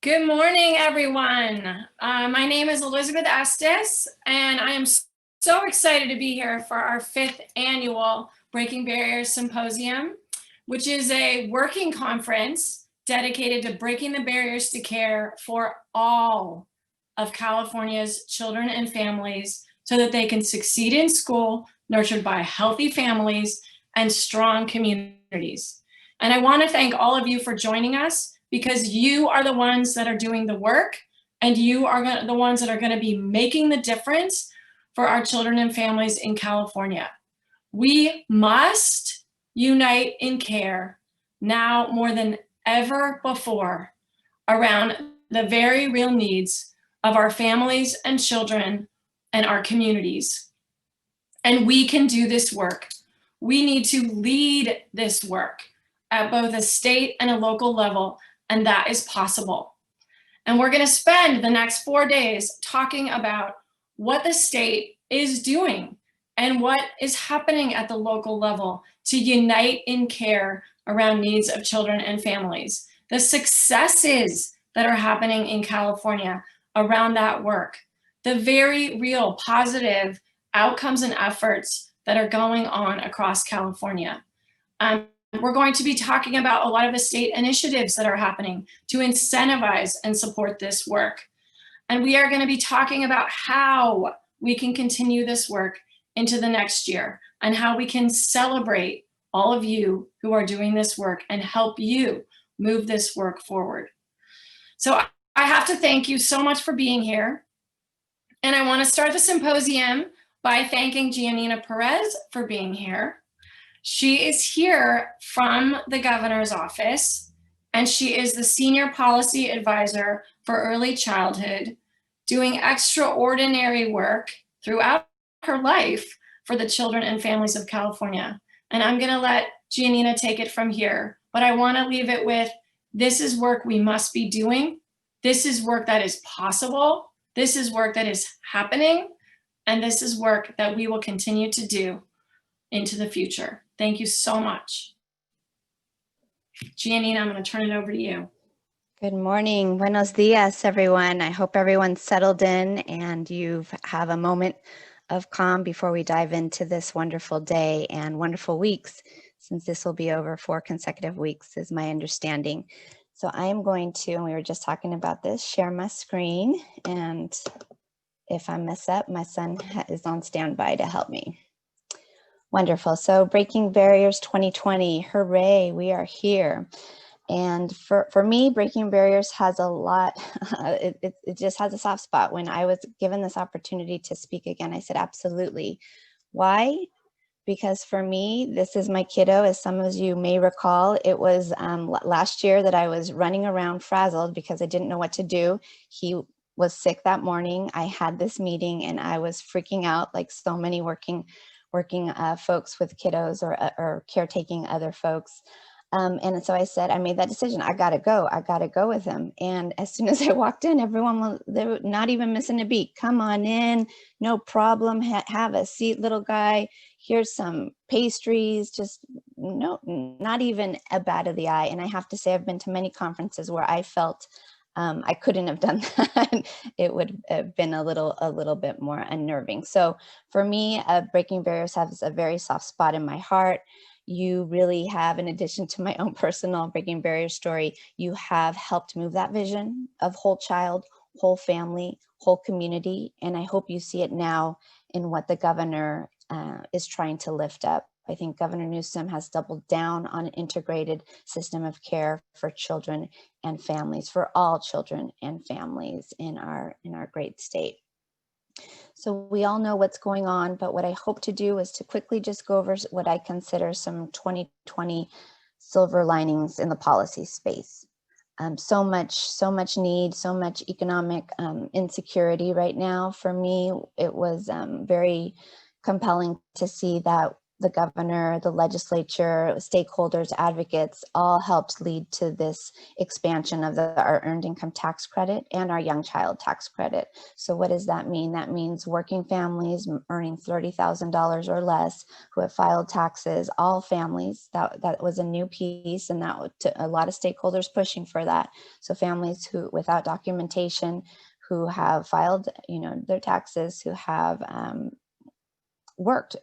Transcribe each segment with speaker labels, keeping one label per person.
Speaker 1: Good morning, everyone. My name is Elizabeth Estes, and I am so excited to be here for our 5th annual Breaking Barriers Symposium, which is a working conference dedicated to breaking the barriers to care for all of California's children and families so that they can succeed in school, nurtured by healthy families and strong communities. And I want to thank all of you for joining us, because you are the ones that are doing the work, and you are the ones that are going to be making the difference for our children and families in California. We must unite in care now more than ever before around the very real needs of our families and children and our communities. And we can do this work. We need to lead this work at both a state and a local level, and that is possible. And we're going to spend the next 4 days talking about what the state is doing and what is happening at the local level to unite in care around needs of children and families, the successes that are happening in California around that work, the very real positive outcomes and efforts that are going on across California. We're going to be talking about a lot of the state initiatives that are happening to incentivize and support this work. And we are going to be talking about how we can continue this work into the next year, and how we can celebrate all of you who are doing this work and help you move this work forward. So I have to thank you so much for being here. And I want to start the symposium by thanking Giannina Perez for being here. She is here from the governor's office, and she is the senior policy advisor for early childhood, doing extraordinary work throughout her life for the children and families of California. And I'm going to let Giannina take it from here, but I want to leave it with, this is work we must be doing. This is work that is possible. This is work that is happening. And this is work that we will continue to do into the future. Thank you so much. Giannina, I'm going to turn it over to you.
Speaker 2: Good morning. Buenos dias, everyone. I hope everyone's settled in and you have a moment of calm before we dive into this wonderful day and wonderful weeks, since this will be over 4 consecutive weeks, is my understanding. So I am going to, and we were just talking about this, share my screen. And if I mess up, my son is on standby to help me. Wonderful. So Breaking Barriers 2020, hooray, we are here. And for me, Breaking Barriers has a lot, it just has a soft spot. When I was given this opportunity to speak again, I said, absolutely. Why? Because for me, this is my kiddo. As some of you may recall, it was last year that I was running around frazzled because I didn't know what to do. He was sick that morning. I had this meeting and I was freaking out, like so many working folks with kiddos or caretaking other folks. And so I said, I made that decision. I got to go with him. And as soon as I walked in, they were not even missing a beat. Come on in, no problem. Have a seat, little guy. Here's some pastries. Just no, not even a bat of the eye. And I have to say, I've been to many conferences where I felt I couldn't have done that. It would have been a little bit more unnerving. So for me, Breaking Barriers has a very soft spot in my heart. You really have, in addition to my own personal Breaking Barriers story, you have helped move that vision of whole child, whole family, whole community. And I hope you see it now in what the governor is trying to lift up. I think Governor Newsom has doubled down on an integrated system of care for children and families, for all children and families in our great state. So we all know what's going on, but what I hope to do is to quickly just go over what I consider some 2020 silver linings in the policy space. So much need, so much economic insecurity right now. For me, it was very compelling to see that the governor, the legislature, stakeholders, advocates, all helped lead to this expansion of our earned income tax credit and our young child tax credit. So what does that mean? That means working families earning $30,000 or less who have filed taxes, all families, that was a new piece, and that a lot of stakeholders pushing for that. So families who without documentation, who have filed, their taxes, who have worked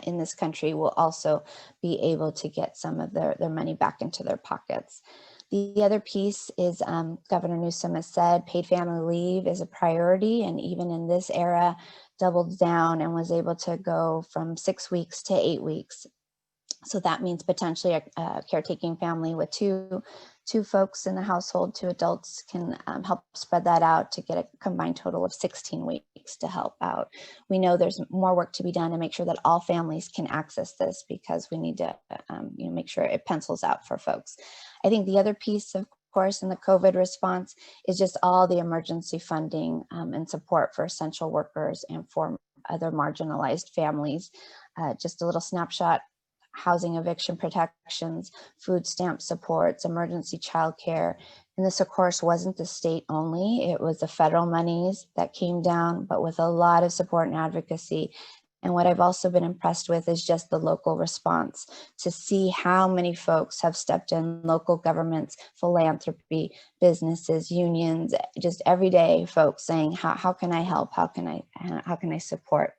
Speaker 2: in this country, will also be able to get some of their money back into their pockets. The other piece is Governor Newsom has said paid family leave is a priority, and even in this era doubled down and was able to go from 6 weeks to 8 weeks. So that means potentially a caretaking family with two folks in the household, 2 adults, can help spread that out to get a combined total of 16 weeks to help out. We know there's more work to be done to make sure that all families can access this, because we need to make sure it pencils out for folks. I think the other piece, of course, in the COVID response is just all the emergency funding and support for essential workers and for other marginalized families. Just a little snapshot: housing eviction protections, food stamp supports, emergency childcare. And this, of course, wasn't the state only. It was the federal monies that came down, but with a lot of support and advocacy. And what I've also been impressed with is just the local response, to see how many folks have stepped in: local governments, philanthropy, businesses, unions, just everyday folks saying, how can I help? How can I support?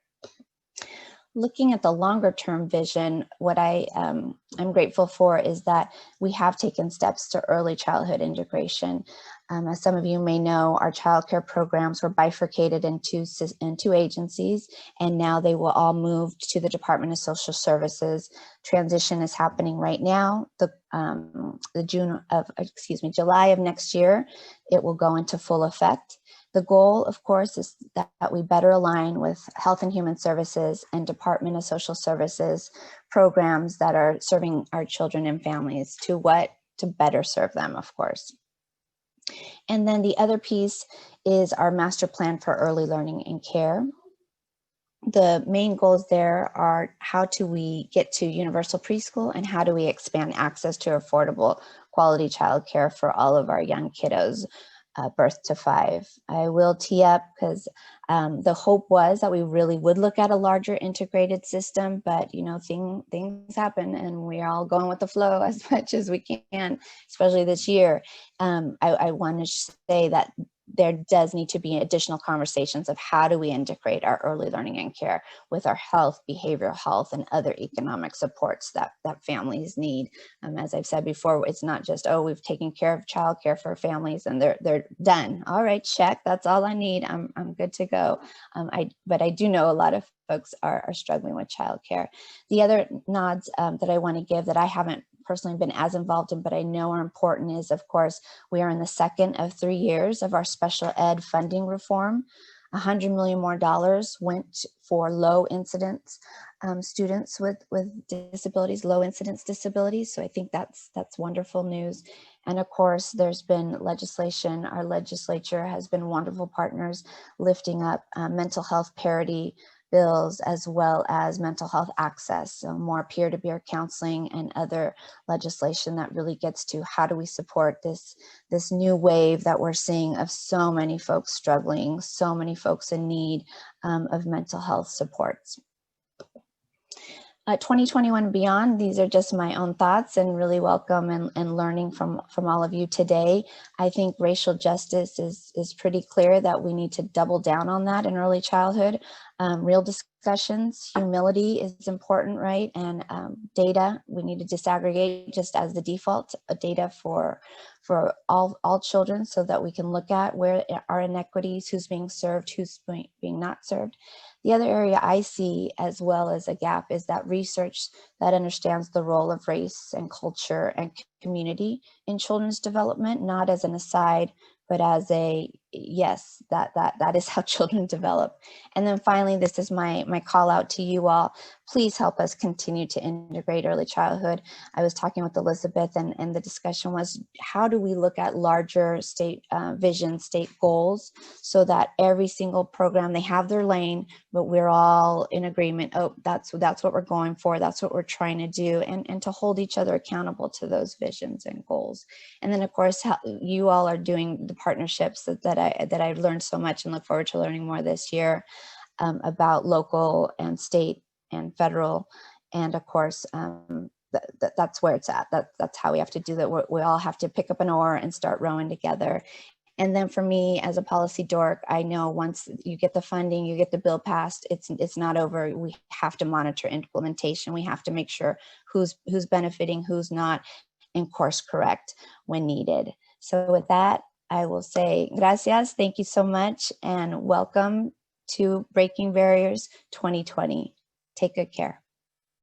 Speaker 2: Looking at the longer term vision, what I'm grateful for is that we have taken steps to early childhood integration. As some of you may know, our childcare programs were bifurcated in two agencies, and now they will all move to the Department of Social Services. Transition is happening right now. July of next year, it will go into full effect. The goal, of course, is that we better align with Health and Human Services and Department of Social Services programs that are serving our children and families to better serve them, of course. And then the other piece is our master plan for early learning and care. The main goals there are: how do we get to universal preschool, and how do we expand access to affordable quality childcare for all of our young kiddos, birth to 5. I will tee up because the hope was that we really would look at a larger integrated system, but things happen, and we're all going with the flow as much as we can, especially this year. I want to say that there does need to be additional conversations of how do we integrate our early learning and care with our health, behavioral health, and other economic supports that families need. As I've said before, it's not just, we've taken care of childcare for families and they're done. All right, check, that's all I need. I'm good to go. But I do know a lot of folks are struggling with childcare. The other nods that I want to give that I haven't personally been as involved in, but I know are important, is, of course, we are in the second of 3 years of our special ed funding reform. $100 million more went for low incidence students with disabilities, low incidence disabilities. So I think that's wonderful news. And of course, there's been legislation. Our legislature has been wonderful partners lifting up mental health parity bills, as well as mental health access, so more peer-to-peer counseling and other legislation that really gets to how do we support this new wave that we're seeing of so many folks struggling, so many folks in need of mental health supports. 2021 and beyond, these are just my own thoughts, and really welcome and learning from all of you today. I think racial justice is pretty clear that we need to double down on that in early childhood. Real discussions, humility is important, right? And data, we need to disaggregate just as the default data for all children, so that we can look at where are inequities, who's being served, who's being not served. The other area I see as well as a gap is that research that understands the role of race and culture and community in children's development, not as an aside, but as a yes, that is how children develop. And then finally, this is my call out to you all. Please help us continue to integrate early childhood. I was talking with Elizabeth, and the discussion was, how do we look at larger state vision, state goals, so that every single program, they have their lane, but we're all in agreement. Oh, that's what we're going for. That's what we're trying to do, and to hold each other accountable to those visions and goals. And then, of course, how you all are doing the partnerships that I've learned so much, and look forward to learning more this year about local and state and federal. And of course, that's where it's at. That's how we have to do that. We all have to pick up an oar and start rowing together. And then for me, as a policy dork, I know once you get the funding, you get the bill passed, it's not over. We have to monitor implementation. We have to make sure who's benefiting, who's not, and course correct when needed. So with that, I will say gracias, thank you so much, and welcome to Breaking Barriers 2020. Take good care.